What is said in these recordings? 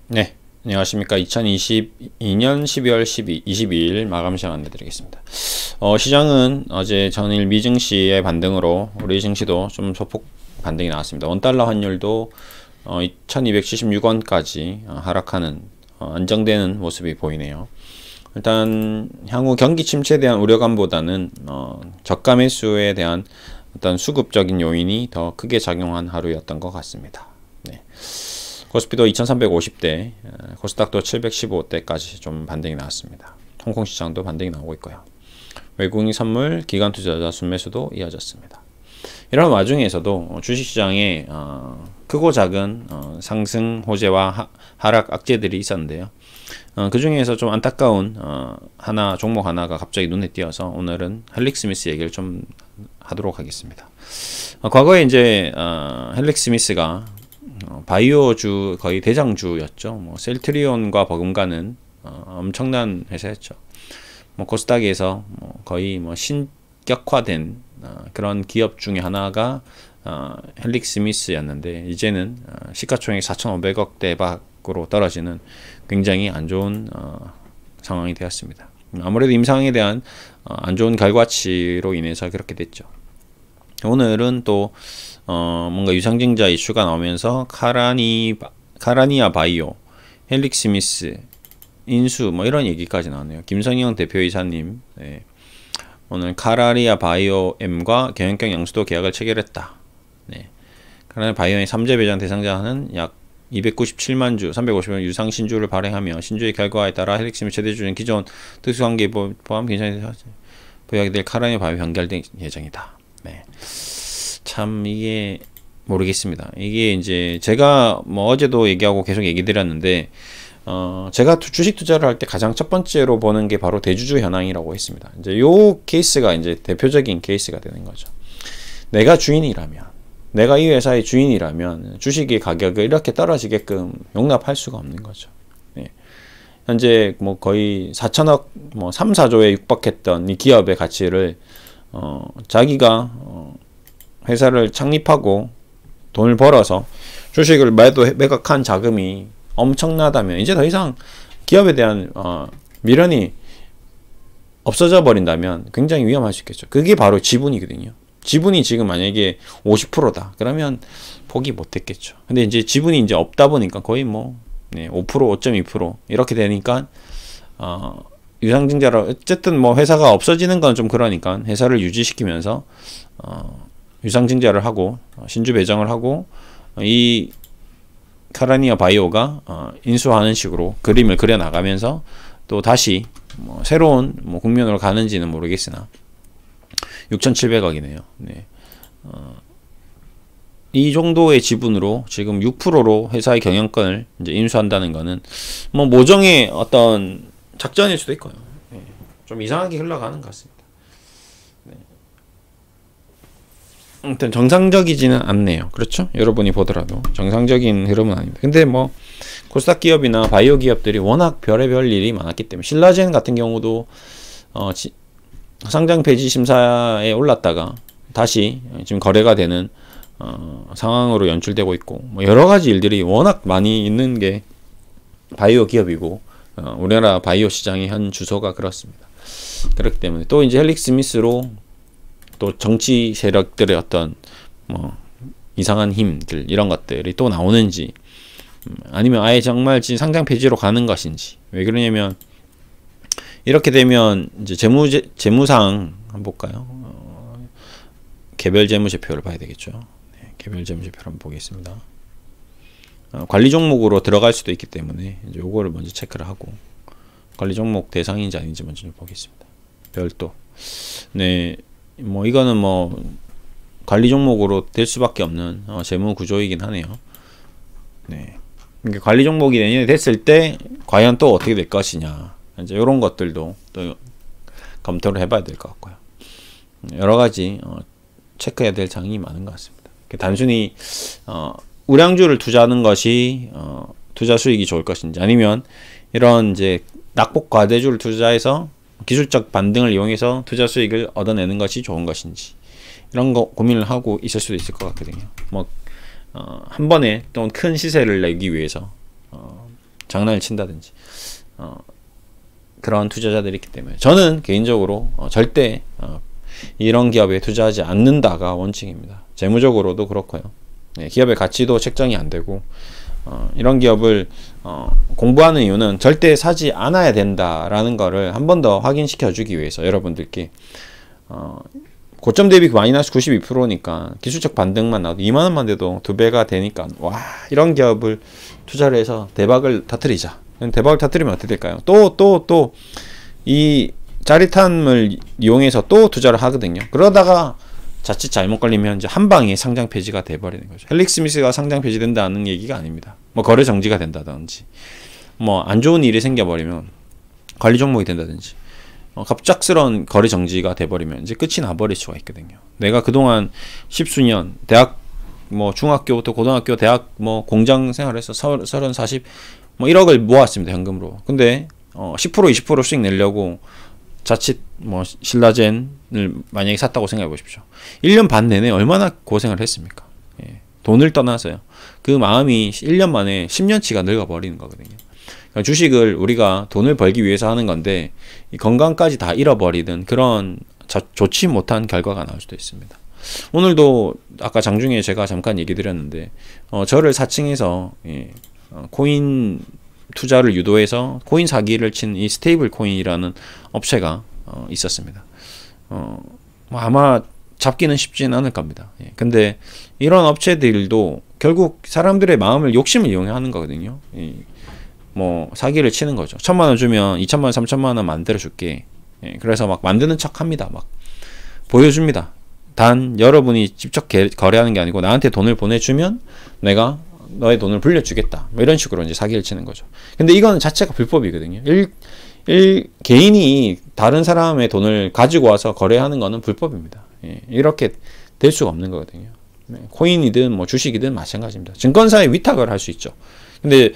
네, 안녕하십니까. 2022년 12월 22일 마감 시장 안내드리겠습니다. 시장은 어제 전일 미증시의 반등으로 우리 증시도 좀 소폭 반등이 나왔습니다. 원달러 환율도 2276원까지 하락하는 안정되는 모습이 보이네요. 일단 향후 경기 침체에 대한 우려감보다는 저가 매수에 대한 어떤 수급적인 요인이 더 크게 작용한 하루였던 것 같습니다. 네. 코스피도 2350대, 코스닥도 715대까지 좀 반등이 나왔습니다. 홍콩 시장도 반등이 나오고 있고요. 외국인 선물, 기관 투자자 순매수도 이어졌습니다. 이런 와중에서도 주식시장에 크고 작은 상승 호재와 하락 악재들이 있었는데요. 그 중에서 좀 안타까운 종목 하나가 갑자기 눈에 띄어서 오늘은 헬릭 스미스 얘기를 좀 하도록 하겠습니다. 과거에 이제 헬릭 스미스가 바이오주 거의 대장주였죠. 뭐 셀트리온과 버금가는 엄청난 회사였죠. 뭐 코스닥에서 거의 신격화된 그런 기업 중에 하나가 헬릭 스미스였는데 이제는 시가총액 4,500억 대박으로 떨어지는 굉장히 안 좋은 상황이 되었습니다. 아무래도 임상에 대한 안 좋은 결과치로 인해서 그렇게 됐죠. 오늘은 또 뭔가 유상증자 이슈가 나오면서 카라니아 바이오, 헬릭 스미스, 인수 뭐 이런 얘기까지 나왔네요. 김성영 대표이사님, 네. 오늘 카라니아 바이오 M과 경영권 양수도 계약을 체결했다. 네. 카라니아 바이오의 3재 배당 대상자는 약 297만 주, 350만 유상 신주를 발행하며 신주의 결과에 따라 헬릭 스미스 최대주주는 기존 특수관계 포함 괜찮은 보유하게 될 카라니아 바이오 연결된 예정이다. 네. 참 이게 모르겠습니다. 이게 이제 제가 뭐 어제도 얘기하고 계속 얘기 드렸는데 제가 주식 투자를 할 때 가장 첫 번째로 보는 게 바로 대주주 현황이라고 했습니다. 이제 요 케이스가 이제 대표적인 케이스가 되는 거죠. 내가 주인이라면, 내가 이 회사의 주인이라면 주식의 가격을 이렇게 떨어지게끔 용납할 수가 없는 거죠. 네. 현재 뭐 거의 4천억, 뭐 3, 4조에 육박했던 이 기업의 가치를 자기가 회사를 창립하고 돈을 벌어서 주식을 매각한 자금이 엄청나다면 이제 더 이상 기업에 대한 미련이 없어져 버린다면 굉장히 위험할 수 있겠죠. 그게 바로 지분이거든요. 지분이 지금 만약에 50%다 그러면 포기 못했겠죠. 근데 이제 지분이 이제 없다 보니까 거의 뭐 5%, 5.2% 이렇게 되니까 유상증자로 어쨌든 뭐 회사가 없어지는 건 좀 그러니까 회사를 유지시키면서 유상증자를 하고 신주 배정을 하고 이 카라니아 바이오가 인수하는 식으로 그림을 그려 나가면서 또 다시 뭐 새로운 국면으로 가는지는 모르겠으나 6,700억이네요. 네. 이 정도의 지분으로 지금 6%로 회사의 경영권을 이제 인수한다는 거는 뭐 모종의 어떤 작전일 수도 있고요. 네. 좀 이상하게 흘러가는 것 같습니다. 네. 아무튼 정상적이지는 않네요. 그렇죠? 여러분이 보더라도 정상적인 흐름은 아닙니다. 근데 뭐 코스닥 기업이나 바이오 기업들이 워낙 별의별 일이 많았기 때문에 신라젠 같은 경우도 상장 폐지 심사에 올랐다가 다시 지금 거래가 되는 상황으로 연출되고 있고 뭐 여러 가지 일들이 워낙 많이 있는 게 바이오 기업이고 우리나라 바이오 시장의 현 주소가 그렇습니다. 그렇기 때문에 또 이제 헬릭 스미스로 또 정치 세력들의 어떤 뭐 이상한 힘들 이런 것들이 또 나오는지 아니면 아예 정말 상장 폐지로 가는 것인지 왜 그러냐면 이렇게 되면 이제 재무상 한번 볼까요? 개별 재무제표를 봐야 되겠죠. 네, 개별 재무제표를 한번 보겠습니다. 관리 종목으로 들어갈 수도 있기 때문에 이제 요거를 먼저 체크를 하고 관리 종목 대상인지 아닌지 먼저 좀 보겠습니다. 별도. 네. 뭐 이거는 뭐 관리 종목으로 될 수밖에 없는 재무 구조이긴 하네요. 네. 그러니까 관리 종목이 내년에 됐을 때 과연 또 어떻게 될 것이냐. 이제 이런 것들도 또 검토를 해봐야 될 것 같고요. 여러 가지 체크해야 될 장이 많은 것 같습니다. 단순히 우량주를 투자하는 것이 투자 수익이 좋을 것인지 아니면 이런 이제 낙폭 과대주를 투자해서 기술적 반등을 이용해서 투자 수익을 얻어내는 것이 좋은 것인지 이런 거 고민을 하고 있을 수도 있을 것 같거든요. 뭐 한 번에 또 큰 시세를 내기 위해서 장난을 친다든지 그런 투자자들이 있기 때문에 저는 개인적으로 절대 이런 기업에 투자하지 않는다가 원칙입니다. 재무적으로도 그렇고요. 네, 기업의 가치도 책정이 안 되고 이런 기업을 공부하는 이유는 절대 사지 않아야 된다라는 거를 한 번 더 확인시켜 주기 위해서 여러분들께 고점 대비 마이너스 92%니까 기술적 반등만 나도 2만원만 돼도 2배가 되니까 와 이런 기업을 투자를 해서 대박을 터뜨리자. 대박을 터뜨리면 어떻게 될까요? 또 이 짜릿함을 이용해서 또 투자를 하거든요. 그러다가 자칫 잘못 걸리면 이제 한 방에 상장 폐지가 돼버리는 거죠. 헬릭스미스가 상장 폐지된다는 얘기가 아닙니다. 뭐 거래 정지가 된다든지 뭐 안 좋은 일이 생겨버리면 관리 종목이 된다든지 갑작스러운 거래 정지가 돼버리면 이제 끝이 나버릴 수가 있거든요. 내가 그동안 십수년 대학 뭐 중학교부터 고등학교 대학 뭐 공장 생활해서 30, 40 뭐 1억을 모았습니다. 현금으로. 근데 10% 20% 수익 내려고 자칫 뭐 신라젠을 만약에 샀다고 생각해 보십시오. 1년 반 내내 얼마나 고생을 했습니까? 예, 돈을 떠나서요. 그 마음이 1년 만에 10년치가 늙어버리는 거거든요. 그러니까 주식을 우리가 돈을 벌기 위해서 하는 건데 이 건강까지 다 잃어버리는 그런 좋지 못한 결과가 나올 수도 있습니다. 오늘도 아까 장중에 제가 잠깐 얘기 드렸는데 저를 사칭해서 코인 투자를 유도해서 코인 사기를 친 이 스테이블 코인이라는 업체가 있었습니다. 아마 잡기는 쉽지는 않을 겁니다. 근데 이런 업체들도 결국 사람들의 마음을 욕심을 이용하는 거거든요. 뭐 사기를 치는 거죠. 1,000만원 주면 2,000만원 3,000만원 만들어 줄게. 그래서 막 만드는 척 합니다. 막 보여줍니다. 단 여러분이 직접 거래하는 게 아니고 나한테 돈을 보내주면 내가 너의 돈을 불려주겠다. 뭐 이런 식으로 이제 사기를 치는 거죠. 근데 이건 자체가 불법이거든요. 개인이 다른 사람의 돈을 가지고 와서 거래하는 거는 불법입니다. 이렇게 될 수가 없는 거거든요. 코인이든 뭐 주식이든 마찬가지입니다. 증권사에 위탁을 할 수 있죠. 근데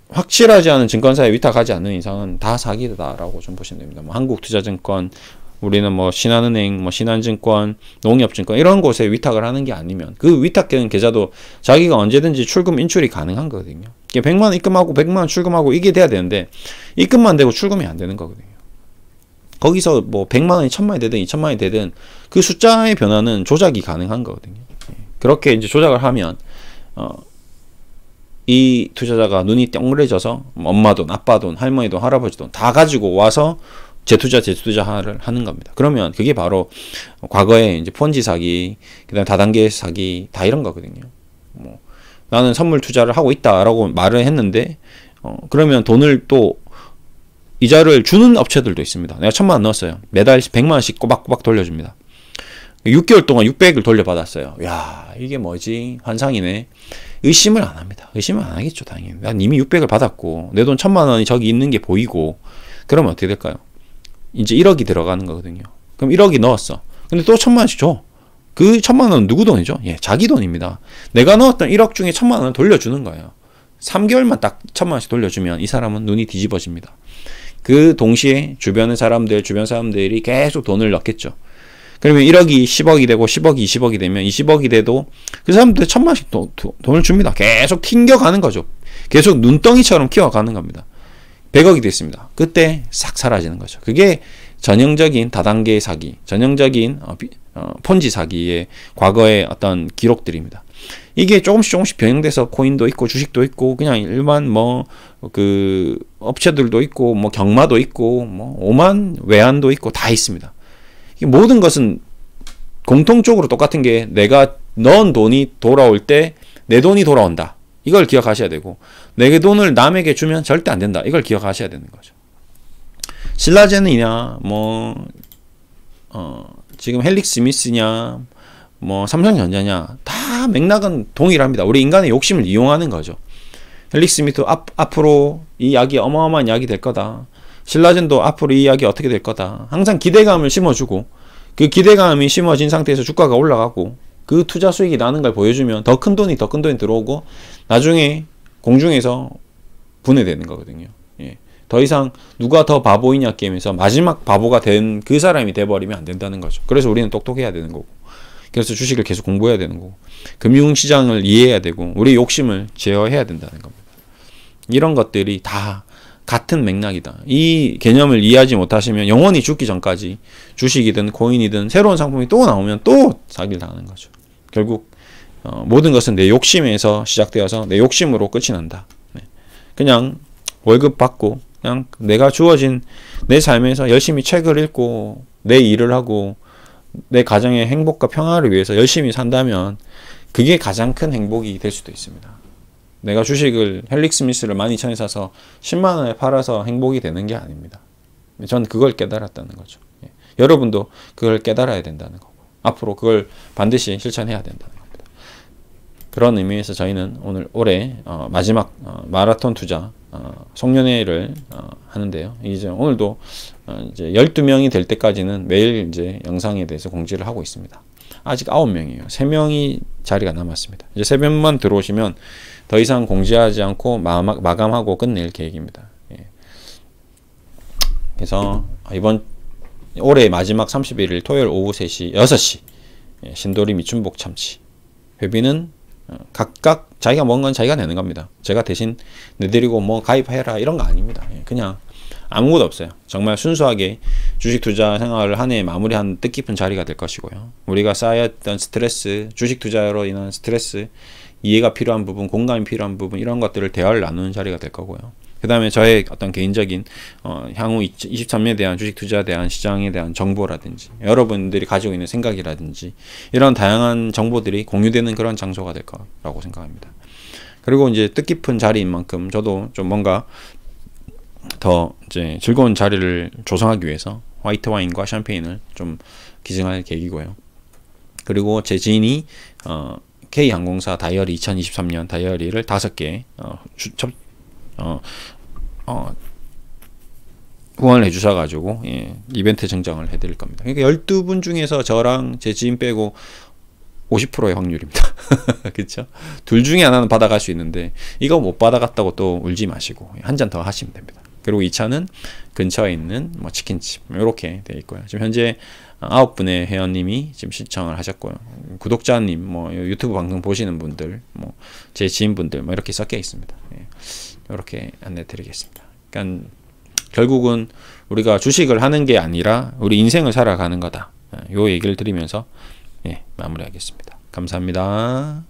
확실하지 않은 증권사에 위탁하지 않는 이상은 다 사기다라고 좀 보시면 됩니다. 뭐 한국투자증권, 우리는 뭐 신한은행, 뭐 신한증권, 농협증권 이런 곳에 위탁을 하는 게 아니면 그 위탁된 계좌도 자기가 언제든지 출금 인출이 가능한 거거든요. 100만원 입금하고 100만원 출금하고 이게 돼야 되는데 입금만 되고 출금이 안 되는 거거든요. 거기서 뭐 100만원이 1000만원이 되든 2000만원이 되든 그 숫자의 변화는 조작이 가능한 거거든요. 그렇게 이제 조작을 하면 이 투자자가 눈이 땡그레져서 엄마 돈, 아빠 돈, 할머니 돈, 할아버지 돈 다 가지고 와서 재투자를 하는 겁니다. 그러면 그게 바로 과거에 이제 폰지 사기, 그다음 다단계 사기 다 이런 거거든요. 뭐 나는 선물 투자를 하고 있다라고 말을 했는데 그러면 돈을 또 이자를 주는 업체들도 있습니다. 내가 1,000만원 넣었어요. 매달 100만원씩 꼬박꼬박 돌려줍니다. 6개월 동안 600을 돌려받았어요. 야 이게 뭐지? 환상이네. 의심을 안 합니다. 의심을 안 하겠죠. 당연히. 난 이미 600을 받았고 내 돈 1,000만원이 저기 있는 게 보이고 그러면 어떻게 될까요? 이제 1억이 들어가는 거거든요. 그럼 1억이 넣었어. 근데 또 1,000만원씩 줘. 그 1,000만원은 누구 돈이죠? 예, 자기 돈입니다. 내가 넣었던 1억 중에 1,000만원을 돌려주는 거예요. 3개월만 딱 1,000만원씩 돌려주면 이 사람은 눈이 뒤집어집니다. 그 동시에 주변 사람들이 계속 돈을 넣겠죠. 그러면 1억이 10억이 되고 10억이 20억이 되면 20억이 돼도 그 사람들 1,000만원씩 돈을 줍니다. 계속 튕겨가는 거죠. 계속 눈덩이처럼 키워가는 겁니다. 100억이 됐습니다. 그때 싹 사라지는 거죠. 그게 전형적인 다단계 사기, 전형적인 폰지 사기의 과거의 어떤 기록들입니다. 이게 조금씩 변형돼서 코인도 있고 주식도 있고 그냥 일반 뭐 그 업체들도 있고 뭐 경마도 있고 뭐 오만 외환도 있고 다 있습니다. 이 모든 것은 공통적으로 똑같은 게 내가 넣은 돈이 돌아올 때 내 돈이 돌아온다. 이걸 기억하셔야 되고 내 돈을 남에게 주면 절대 안 된다. 이걸 기억하셔야 되는 거죠. 신라젠이냐 뭐 지금 헬릭스미스냐 뭐 삼성전자냐 다 맥락은 동일합니다. 우리 인간의 욕심을 이용하는 거죠. 헬릭스미스 앞으로 이 약이 어마어마한 약이 될 거다. 신라젠도 앞으로 이 약이 어떻게 될 거다. 항상 기대감을 심어주고 그 기대감이 심어진 상태에서 주가가 올라가고 그 투자 수익이 나는 걸 보여주면 더 큰 돈이 들어오고 나중에 공중에서 분해되는 거거든요. 예. 더 이상 누가 더 바보이냐 게임에서 마지막 바보가 된 그 사람이 돼버리면 안 된다는 거죠. 그래서 우리는 똑똑해야 되는 거고 그래서 주식을 계속 공부해야 되는 거고 금융시장을 이해해야 되고 우리 욕심을 제어해야 된다는 겁니다. 이런 것들이 다 같은 맥락이다. 이 개념을 이해하지 못하시면 영원히 죽기 전까지 주식이든 코인이든 새로운 상품이 또 나오면 또 사기를 당하는 거죠. 결국 모든 것은 내 욕심에서 시작되어서 내 욕심으로 끝이 난다. 네. 그냥 월급 받고 그냥 내가 주어진 내 삶에서 열심히 책을 읽고 내 일을 하고 내 가정의 행복과 평화를 위해서 열심히 산다면 그게 가장 큰 행복이 될 수도 있습니다. 내가 주식을 헬릭 스미스를 12,000에 사서 10만 원에 팔아서 행복이 되는 게 아닙니다. 전 그걸 깨달았다는 거죠. 예. 여러분도 그걸 깨달아야 된다는 거고 앞으로 그걸 반드시 실천해야 된다는 겁니다. 그런 의미에서 저희는 올해 마지막 마라톤 투자 송년회를 하는데요. 이제 오늘도 이제 12명이 될 때까지는 매일 이제 영상에 대해서 공지를 하고 있습니다. 아직 9명이에요. 3명이 자리가 남았습니다. 이제 3명만 들어오시면 더 이상 공지하지 않고 마감하고 끝낼 계획입니다. 예. 그래서 올해 마지막 31일 토요일 오후 3시, 6시 예, 신도리 미춘복 참치 회비는 각각 자기가 먹은 건 자기가 내는 겁니다. 제가 대신 내드리고 뭐 가입해라 이런 거 아닙니다. 예, 그냥 아무것도 없어요. 정말 순수하게 주식 투자 생활을 한 해 마무리한 뜻깊은 자리가 될 것이고요. 우리가 쌓였던 스트레스, 주식 투자로 인한 스트레스, 이해가 필요한 부분, 공감이 필요한 부분 이런 것들을 대화를 나누는 자리가 될 거고요. 그 다음에 저의 어떤 개인적인 향후 23년에 대한 주식 투자에 대한 시장에 대한 정보라든지 여러분들이 가지고 있는 생각이라든지 이런 다양한 정보들이 공유되는 그런 장소가 될 거라고 생각합니다. 그리고 이제 뜻깊은 자리인 만큼 저도 좀 뭔가 더 이제 즐거운 자리를 조성하기 위해서 화이트 와인과 샴페인을 좀 기증할 계획이고요. 그리고 제 지인이 K항공사 다이어리 2023년 다이어리를 5개 후원을 해주셔가지고 예, 이벤트 증정을 해드릴 겁니다. 그러니까 12분 중에서 저랑 제 지인 빼고 50%의 확률입니다. 그렇죠? 둘 중에 하나는 받아갈 수 있는데 이거 못 받아갔다고 또 울지 마시고 한 잔 더 하시면 됩니다. 그리고 이 차는 근처에 있는 뭐 치킨집 이렇게 되어 있고요. 지금 현재 9분의 회원님이 지금 신청을 하셨고요. 구독자님, 뭐 유튜브 방송 보시는 분들, 뭐 제 지인분들 뭐 이렇게 섞여 있습니다. 예, 이렇게 안내드리겠습니다. 그러니까 결국은 우리가 주식을 하는 게 아니라 우리 인생을 살아가는 거다. 요 얘기를 드리면서 예, 마무리하겠습니다. 감사합니다.